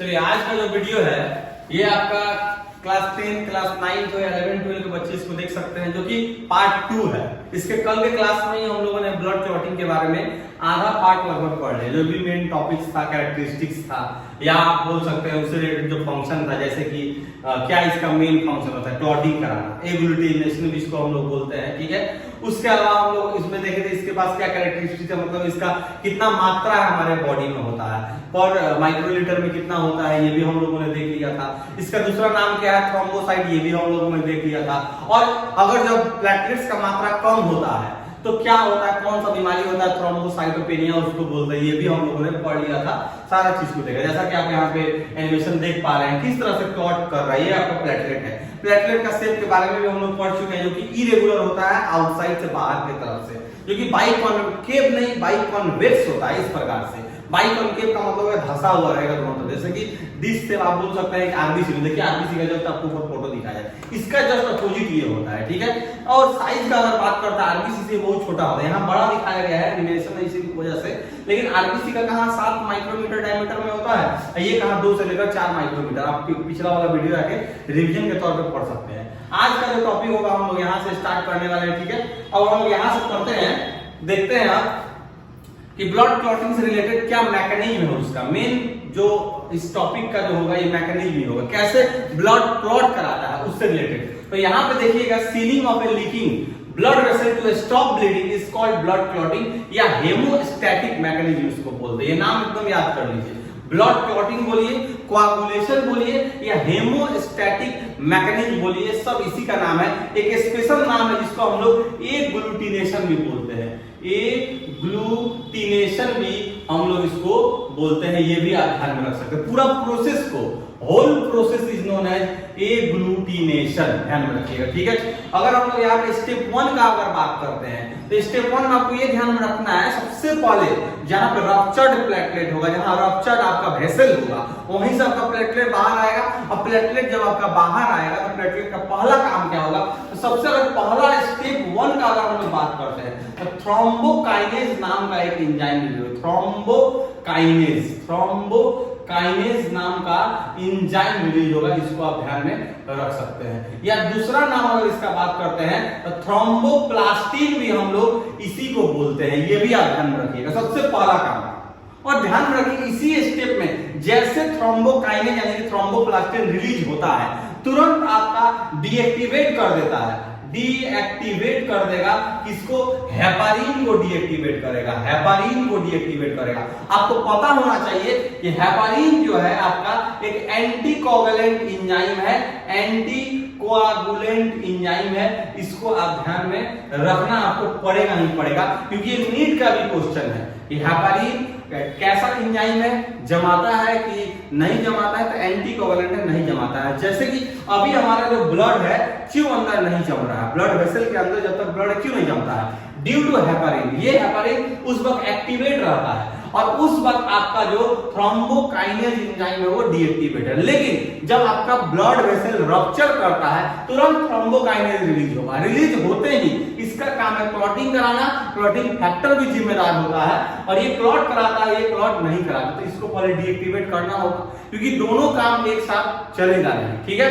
चलिए आज का जो वीडियो है ये आपका क्लास 10, क्लास 9 तो 11, 12 के बच्चे इसको देख सकते हैं, जो कि पार्ट 2 है। इसके कल के क्लास में ही हम लोगों ने ब्लड क्लॉटिंग के बारे में आधा पार्ट लगभग पढ़ लिया। जो भी मेन टॉपिक्स था, कैरेक्टरिस्टिक्स था, या आप बोल सकते हैं उससे रिलेटेड जो फंक्शन था, जैसे कि क्या इसका मेन फंक्शन होता है, क्लॉटिंग कराना, एग्लूटिनेशन जिसको हम लोग बोलते हैं, ठीक है। उसके अलावा हम लोग इसमें देखे थे इसके पास क्या कैरेक्टरिस्टिक्स है, मतलब इसका कितना मात्रा है हमारे बॉडी में होता है, पर माइक्रोलीटर में कितना होता है, ये भी हम लोगों ने देख लिया था। इसका दूसरा नाम क्या है, थ्रोम्बोसाइट, ये भी हम लोगों ने देख लिया था। और अगर जब प्लेटलेट्स का मात्रा कम होता है तो क्या होता है, कौन सा बीमारी होता है, थ्रोम्बोसाइटोपेनिया उसको बोलते हैं, ये भी हम लोगों ने पढ़ लिया था। सारा चीज को देखा, जैसा कि आप यहाँ पे एनिमेशन देख पा रहे हैं किस तरह से क्लॉट कर रहा है, ये आपका प्लेटलेट है। प्लेटलेट का शेप के बारे में भी हम लोग पढ़ चुके हैं, जो कि इरेगुलर होता है आउटसाइड से, बाहर की तरफ से, जो कि बाइकॉन्केव नहीं बाइकॉन्वेक्स होता है। इस प्रकार से बाइकॉन्केव का मतलब है धंसा हुआ रहेगा दोनों तरफ, जैसे कि डिश से आप बोल सकते हैं आरबीसी में। देखिए आरबीसी का जस्ट आपको ऊपर फोटो दिखाया है, इसका जस्ट अपोजिट ये होता है, ठीक है। और साइज का अगर बात करता है, आरबीसी से बहुत छोटा होता है, यहाँ बड़ा दिखाया गया है एनिमेशन में इसी की वजह से, लेकिन आरबीसी का कहाँ 7 माइक्रोमीटर डायमीटर में होता है, ये कहाँ 2 से लेकर 4 माइक्रोमीटर। आप पिछला वाला वीडियो आके रिवीजन के तौर पे पढ़ सकते हैं। आज का जो टॉपिक होगा हम लोग यहाँ से स्टार्ट करने वाले हैं, ठीक है। अब हम लोग यहाँ से करते हैं, देखते हैं आप कि ब्लड क्लॉटिंग से रिलेटेड क्या मैकेनिज्म है उसका। मेन जो इस टॉपिक का जो होगा ये मैकेनिज्म ही होगा, कैसे ब्लड क्लॉट कराता है उससे रिलेटेड। तो यहाँ पे देखिएगा, sealing of a leaking blood vessel to stop bleeding is called blood clotting या हेमोस्टैटिक मैकेनिज्म इसको बोलते हैं। ये नाम एकदम याद कर लीजिए, ब्लड क्लॉटिंग बोलिए, कोआगुलेशन बोलिए, या हेमोस्टैटिक मैकेनिज्म बोलिए, सब इसी का नाम है। एक स्पेशल नाम है जिसको हम लोग एग्लूटिनेशन भी बोलते हैं, एग्लूटिनेशन भी हम लोग इसको बोलते हैं। ये भी आप ध्यान में रख सकते हैं। पूरा प्रोसेस को, whole process is known as agglutination, ध्यान में रखिएगा, ठीक है। अगर हम लोग यहाँ पे स्टेप 1 का अगर बात करते हैं तो स्टेप 1 में आपको ये ध्यान में रखना है, सबसे पहले जहां पे रप्चर्ड प्लेटलेट होगा, जहां रप्चर्ड आपका वेसल होगा, वहीं से आपका प्लेटलेट बाहर आएगा। और प्लेटलेट जब आपका बाहर आएगा तो प्लेटलेट का पहला काम क्या होगा, तो सबसे अगर पहला स्टेप 1 का अगर हम लोग बात करते हैं तो थ्रोम्बोकाइनेज नाम का एक एंजाइम है, थ्रोम्बोकाइनेज नाम का एंजाइम रिलीज होगा, इसको आप ध्यान में रख सकते हैं। या दूसरा नाम अगर इसका बात करते हैं तो थ्रोम्बोप्लास्टिन भी हम लोग इसी को बोलते हैं, ये भी आप ध्यान में रखिएगा, सबसे पहला काम। और ध्यान में रखिए इसी स्टेप में जैसे थ्रोम्बोकाइनेज यानी कि थ्रोम्बोप्लास्टिन रिलीज होता है, तुरंत आपका डीएक्टिवेट कर देता है, डीएक्टिवेट कर देगा किसको, हेपारिन को डीएक्टिवेट करेगा, हेपारिन को डीएक्टिवेट करेगा। आपको पता होना चाहिए कि हेपारिन जो है आपका एक एंटीकोगुलेंट एंजाइम है, एंटीकोगुलेंट एंजाइम है। इसको आप ध्यान में रखना आपको पड़ेगा ही पड़ेगा, क्योंकि ये नीट का भी क्वेश्चन है कि हेपारिन कैसा एंजाइम है, जमाता है कि नहीं जमाता है, तो एंटीकोगुलेंट है, नहीं जमाता है। जैसे कि अभी हमारा जो ब्लड है क्यों अंदर नहीं जम रहा है, ब्लड वेसल के अंदर जब तक ब्लड क्यों नहीं जमता है, ड्यू टू हेपारिन। ये हेपारिन उस वक्त एक्टिवेट रहता है और उस वक्त आपका जो थ्रोम्बोकाइनेज एंजाइम है वो डीएक्टिवेट है। लेकिन जब आपका ब्लड वेसल रप्चर करता है तुरंत थ्रोम्बोकाइनेज रिलीज होगा, रिलीज होते ही इसका काम है क्लॉटिंग कराना। क्लॉटिंग फैक्टर भी जिम्मेदार होता है और ये क्लॉट कराता है, ये क्लॉट नहीं कराता, तो इसको पहले डीएक्टिवेट करना होगा, क्योंकि दोनों काम एक साथ चलेगा नहीं, ठीक है।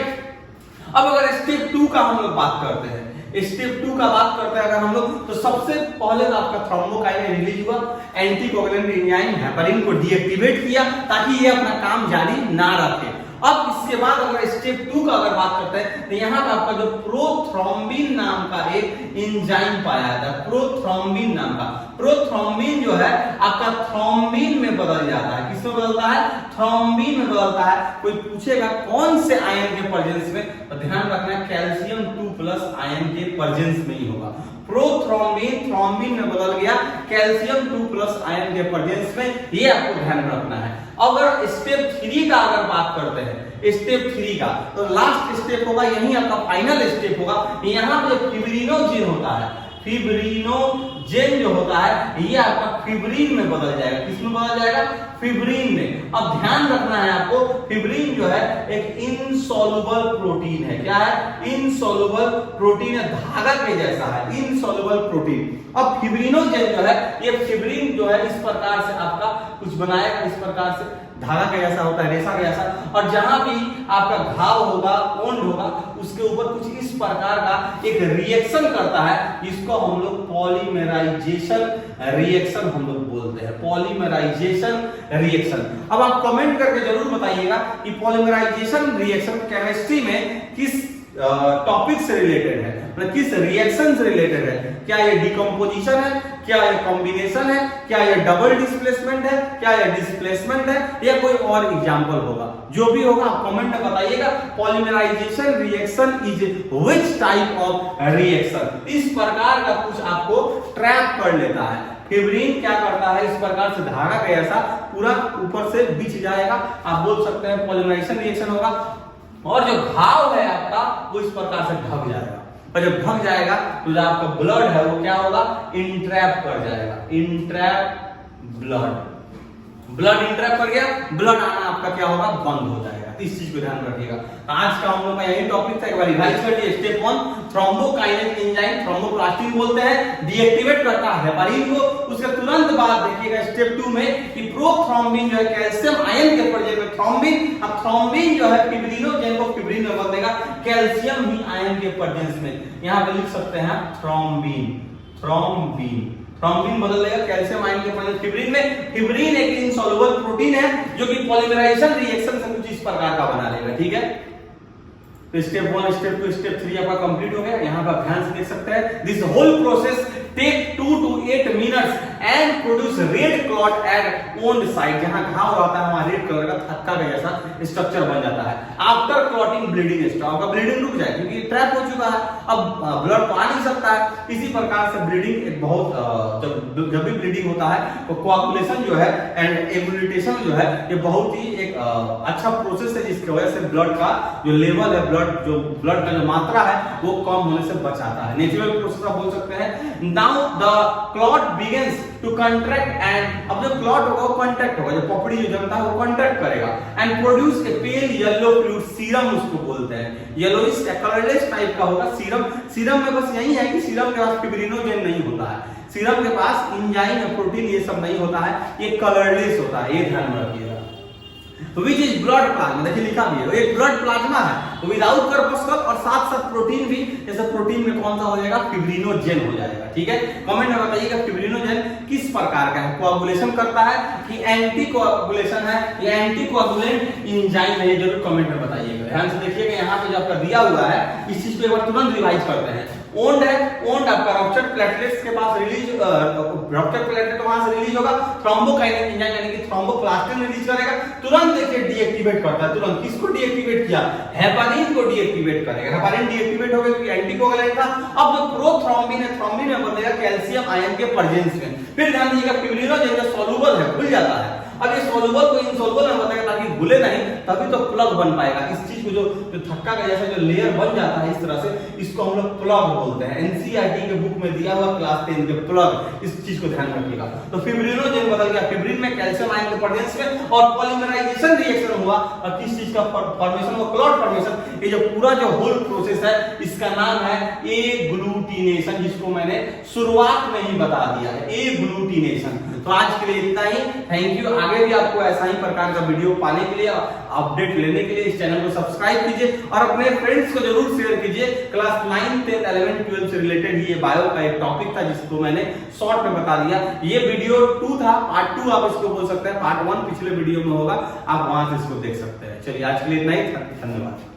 अब अगर स्टेप 2 का हम लोग बात करते हैं, स्टेप 2 का बात करते हैं अगर हम लोग, तो सबसे पहले तो आपका थ्रोम्बोकाइनेज रिलीज हुआ, एंटीकोगुलेंट एंजाइम हेपारिन को डीएक्टिवेट किया ताकि ये अपना काम जारी ना रखे। अब इसके बाद अगर स्टेप 2 का अगर बात करते हैं तो यहाँ पर आपका जो प्रोथ्रोम्बिन नाम का एक एंजाइम पाया जाता है, प्रोथ्रोम्बिन नाम का। प्रोथ्रोम्बिन जो है आपका थ्रोम्बिन में बदल जाता है, किसमें बदलता है, थ्रोम्बिन में बदलता है। कोई पूछेगा कौन से आयन के प्रेजेंस में, तो ध्यान रखना कैल्शियम 2+ आयन के प्रेजेंस में ही होगा। प्रोथ्रोम्बिन थ्रोम्बिन में बदल गया कैल्शियम 2+ आयन के प्रेजेंस में, ये आपको ध्यान में रखना है। अगर स्टेप 3 का अगर बात करते हैं, स्टेप 3 का, तो लास्ट स्टेप होगा, यही आपका फाइनल स्टेप होगा। यहाँ पे फिब्रिनोजेन होता है, फिब्रिनोजेन जो होता है ये आपका फिब्रिन में बदल जाएगा, किसमें बदल जाएगा, फिब्रिन में। अब ध्यान रखना है आपको, फिब्रिन जो है एक इनसॉल्युबल प्रोटीन है, क्या है, इनसॉल्युबल प्रोटीन है, धागा के जैसा है, इनसॉल्युबल प्रोटीन। अब फिब्रिनोजेन जो है, ये फिब्रिन जो है इस प्रकार से आपका कुछ बनाएगा, इस प्रकार से धागा के जैसा होता है, रेशा के जैसा, और जहां भी आपका घाव होगा, वोंड होगा, उसके ऊपर कुछ इस प्रकार का एक रिएक्शन करता है, इसको हम लोग पॉलीमराइजेशन रिएक्शन हम लोग बोलते हैं, पॉलीमराइजेशन रिएक्शन। अब आप कमेंट करके जरूर बताइएगा कि पॉलीमराइजेशन रिएक्शन केमिस्ट्री में किस टॉपिक से रिलेटेड है, मतलब किस रिएक्शन से रिलेटेड है। क्या ये डिकम्पोजिशन है, क्या ये कॉम्बिनेशन है, क्या ये डबल डिस्प्लेसमेंट है, क्या ये डिस्प्लेसमेंट है, या कोई और एग्जांपल होगा। जो भी होगा आप कमेंट में बताइएगा। Polymerisation reaction is which type of reaction, इस प्रकार का कुछ आपको ट्रैप कर लेता है। फिब्रिन क्या करता है, इस प्रकार से धागा का ऐसा पूरा ऊपर से बिछ जाएगा, आप बोल सकते हैं पॉलीमराइजेशन रिएक्शन होगा। और जो घाव है आपका वो इस प्रकार से ढक जाएगा, और जब ढक जाएगा तो जो आपका ब्लड है वो क्या होगा, इंट्रैप कर जाएगा, इंट्रैप ब्लड, ब्लड इंट्रैप कर गया, ब्लड आना आपका क्या होगा, बंद हो जाएगा। इस चीज को ध्यान रखिएगा। आज का हम लोग का यही टॉपिक था, एक बार रिवाइज कर लिए। स्टेप 1 थ्रोम्बोकाइनेस एंजाइम, थ्रोम्बोप्लास्टिन बोलते हैं, डीएक्टिवेट करता है हेपारिन को। उसके तुरंत बाद देखिएगा स्टेप 2 में कि प्रोथ्रोम्बिन जो है कैल्शियम आयन के प्रेजेंस में थ्रोम्बिन, अब थ्रोम्बिन जो है फिब्रिनोजेन को फिब्रिन में बदल देगा कैल्शियम ही आयन के प्रेजेंस में। यहां पे लिख सकते हैं थ्रोम्बिन, थ्रोम्बिन, थ्रोम्बिन बदल देगा कैल्शियम आयन के प्रेजेंस फिब्रिन में। फिब्रिन एक इनसॉल्युबल प्रोटीन है जो कि पॉलीमराइजेशन रिएक्शन से कुछ इस प्रकार का बना लेगा, ठीक है। तो स्टेप 1, स्टेप 2, स्टेप 3 आपका कंप्लीट हो गया। यहां पर ध्यान से देख सकते हैं, this whole process take 2 to 8 minutes and produce red clot at wound site. जहां घाव रहता है वहां रेड कलर का थक्का का जैसा स्ट्रक्चर बन जाता है। आफ्टर क्लॉटिंग ब्लीडिंग स्टॉप, का ब्लीडिंग रुक जाए क्योंकि ट्रैप हो चुका है, अब ब्लड तो आ नहीं सकता है। इसी प्रकार से ब्लीडिंग एक बहुत जब भी ब्लीडिंग होता है तो कोआगुलेशन जो है एंड एग्लूटेशन जो है ये बहुत ही एक अच्छा प्रोसेस है, जिसकी वजह से ब्लड का जो लेवल है, ब्लड का जो मात्रा है वो कम होने से बचाता है। नेचुरल प्रोसेस आप बोल सकते हैं। Now the clot begins to contract and, अब जो क्लॉट होगा वो कंट्रैक्ट होगा, जो पपड़ी जो जमता है वो कंट्रैक्ट करेगा and produce a pale yellow fluid, serum उसको बोलते हैं। येलोइश कलरलेस टाइप का होगा सीरम। सीरम में बस यही है कि सीरम के पास फिब्रिनोजेन नहीं होता है, सीरम के पास एंजाइम प्रोटीन ये सब नहीं होता है, ये कलरलेस होता है, ये ध्यान में रखिएगा। विच इज ब्लड प्लाज्मा, देखिए लिखा भी है, एक ब्लड प्लाज्मा है विदाउट कर्पस्कल, और साथ साथ प्रोटीन भी, जैसे प्रोटीन में कौन सा हो जाएगा, फिब्रिनोजेन हो जाएगा, ठीक है। कमेंट में बताइएगा फिब्रिनोजेन किस प्रकार का है, कोआगुलेशन करता है कि एंटी कोआगुलेशन है या एंटी कोआगुलेंट एंजाइम है, जरूर कमेंट में बताइएगा। ध्यान से देखिएगा, यहाँ पे जो आपका दिया हुआ है इस चीज को एक बार तुरंत रिवाइज करते हैं। ओन्ड है, ओन्ड आपका रप्चर्ड प्लेटलेट्स के पास रिलीज, रप्चर्ड प्लेटलेट वहां से रिलीज होगा, थ्रोम्बोकाइनेस एंजाइम यानी कि थ्रोम्बोप्लास्टिन रिलीज करेगा, तुरंत देखिए डीएक्टिवेट करता है। तुरंत किसको डीएक्टिवेट किया, हेपारिन को डीएक्टिवेट करेगा। हेपारिन डीएक्टिवेट हो गया क्योंकि एंटीकोगुलेंट था। अब जो प्रोथ्रोम्बिन है, थ्रोम्बिन में बदलेगा कैल्शियम आयन के प्रेजेंस में। फिर ध्यान दीजिएगा फिब्रिनोजेन जो सॉल्युबल है, घुल जाता है। अब ये सॉल्युबल को इनसॉल्युबल में बताएगा ताकि घुले नहीं, तभी तो प्लग बन पाएगा। इस चीज को जो थक्का का जैसा जो लेयर बन जाता है इस तरह से, इसको हम लोग प्लग बोलते हैं। एनसीईआरटी के बुक में दिया हुआ क्लास 10 के प्लग, इस चीज को ध्यान रखिएगा। तो फिब्रिनोजेन बदल गया फिब्रिन में कैल्शियम आयन के प्रेजेंस में, और पॉलीमराइजेशन रिएक्शन हुआ, और किस चीज का फॉर्मेशन हुआ, क्लॉट फॉर्मेशन। ये जो पूरा जो होल प्रोसेस है इसका नाम है एग्लूटिनेशन, जिसको मैंने शुरुआत में ही बता दिया है, एग्लूटिनेशन। तो आज के लिए इतना ही, थैंक यू। आगे भी आपको ऐसा ही प्रकार का वीडियो पाने के लिए, अपडेट लेने के लिए इस चैनल को सब्सक्राइब कीजिए और अपने फ्रेंड्स को जरूर शेयर कीजिए। क्लास 9, 10, 11, 12 से रिलेटेड ये बायो का एक टॉपिक था जिसको मैंने शॉर्ट में बता दिया। ये वीडियो 2 था, पार्ट 2 आप इसको बोल सकते हैं, पार्ट 1 पिछले वीडियो में होगा, आप वहां से इसको देख सकते हैं। चलिए आज के लिए इतना ही, धन्यवाद।